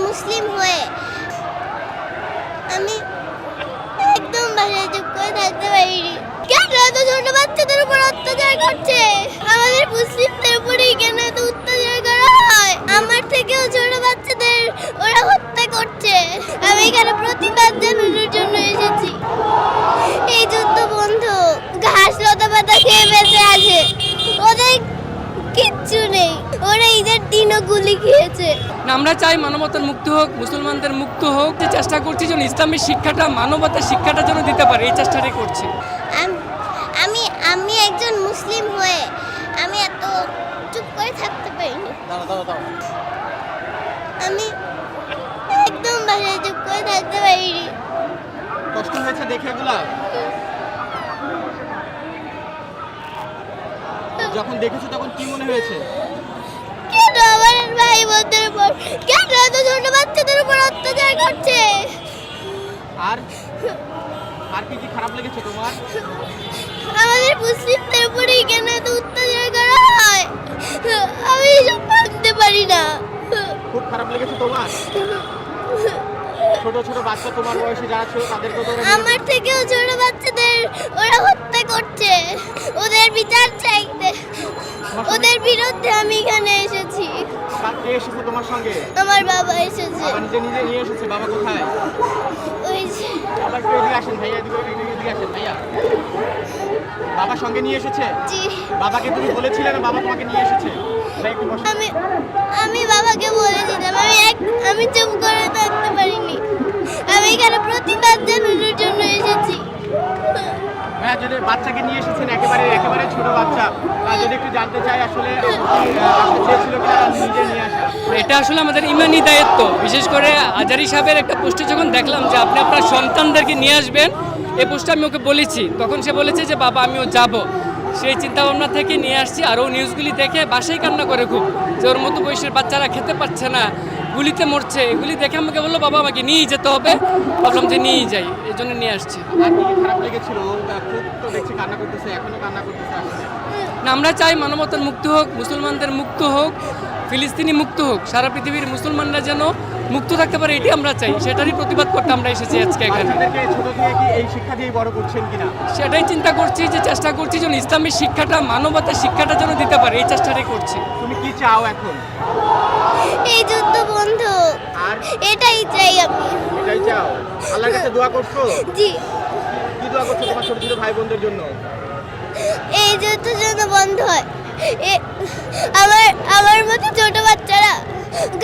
মুসলিম হয়ে আমি একদম বাসায় চুপ করে থাকতে পারিনি। কেন এত ছোট বাচ্চাদের উপর অত্যাচার করছে? আমাদের মুসলিমদের উপরেই কেন এত অত্যাচার করা হয়? আমার থেকেও ছোট বাচ্চাদের ওরা হত্যা করছে। আমি এখানে প্রতিবাদ জানানোর জন্য এসেছি। এই যুদ্ধ বন্ধ। ঘাস লতা পাতা খেয়ে বেঁচে আছে, ওদের কিচ্ছু নেই। ওরা ঈদের দিনও গুলি খেয়েছে। আমরা চাই মানবতার মুক্তি হোক, মুসলমানদের মুক্ত হোক। যে চেষ্টা করছি যেন ইসলামের শিক্ষাটা, মানবতার শিক্ষাটা যেন দিতে পারে, এই চেষ্টাটাই করছি। আমি আমি একজন মুসলিম হয়ে আমি এত চুপ করে থাকতে পারিনি। আমি একদম বাসায় চুপ করে থাকতে পারিনি। কষ্ট হয়েছে দেখে এগুলা? যখন দেখেছো তখন কি মনে হয়েছে? কেন আমার ভাই বোনদের উপর, কেন এত ছোট বাচ্চাদের উপর অত্যাচার করছে? আর আর কি কি খারাপ লেগেছে তোমার? আমাদের মুসলিমদের উপরেই কেন এত অত্যাচার করা হয়? আমি এসব ভাবতে পারি না। খুব খারাপ লেগেছে তোমার? ছোট ছোট বাচ্চা তোমার বয়সে যারা ছিল তাদেরকে তো আমার থেকেও ছোট বাচ্চাদের ওরা হত্যা করছে। ওদের বিচার চাইতে, ওদের বিরুদ্ধে আমি এখানে এসেছি। কে এসেছে তোমার সঙ্গে? আমার বাবা এসেছে। বাবা নিজে নিজে নিয়ে এসেছে? বাবা কোথায়? ওই যে বাবা একটু এদিকে আসেন ভাইয়া, এদিকে আসেন ভাইয়া। বাবা সঙ্গে নিয়ে এসেছে? জি। বাবাকে তুমি বলেছিলে না বাবা তোমাকে নিয়ে এসেছে? ভাই একটু বসো। আমি বাবাকে বলেছিলাম। আমি চুপ করে থাকতে পারিনি। আমি এখানে প্রতিবাদ জানানোর জন্য এসেছি। হ্যাঁ, যদি বাচ্চাকে নিয়ে এসেছেন একেবারে ছোট বাচ্চা, যদি একটু জানতে চাই আসলে চেয়েছিল কিনা নিজে নিয়ে আসা? এটা আসলে আমাদের ইমানি দায়িত্ব। বিশেষ করে আজারি সাহেবের একটা পোস্টে যখন দেখলাম যে আপনি আপনার সন্তানদেরকে নিয়ে আসবেন, এই পোস্টে আমি ওকে বলেছি, তখন সে বলেছে যে বাবা আমিও যাব। সেই চিন্তাভাবনা থেকে নিয়ে আসছি। আর ও নিউজগুলি দেখে বাসায় কান্না করে খুব, যে ওর মতো বয়সের বাচ্চারা খেতে পাচ্ছে না, গুলিতে মরছে। এগুলি দেখে আমাকে বললো বাবা আমাকে নিয়েই যেতে হবে। ভাবলাম যে নিয়েই যাই, এই জন্য নিয়ে আসছি। আর কি খারাপ লেগেছিল? খুব তো দেখছি কান্না করতেছে, এখনো কান্না করতেছে আসলে। না, আমরা চাই মানবতার মুক্তি হোক, মুসলমানদের মুক্ত হোক, ফিলিস্তিনি মুক্ত হোক, সারা পৃথিবীর মুসলমানরা যেন মুক্ত থাকতে পারে, এটি আমরা চাই। সেটারই প্রতিবাদ করতে আমরা এসেছি আজকে এখানে। বাচ্চাদেরকে ছোট থেকে কি এই শিক্ষা দিয়ে বড় করছেন কিনা? সেটাই চিন্তা করছি, যে চেষ্টা করছি যেন ইসলামের শিক্ষাটা, মানবতার শিক্ষাটা যেন দিতে পারে, এই চেষ্টাটাই করছি। তুমি কি চাও এখন? এই যুদ্ধ বন্ধ। আর এটাই চাই আমি। এটাই চাও? আল্লাহর কাছে দোয়া করছো? জি। কি দোয়া করছো তোমার ছোট ছোট ভাই বোনদের জন্য? এই যুদ্ধ যেন বন্ধ হয়। আমার মতো ছোট বাচ্চারা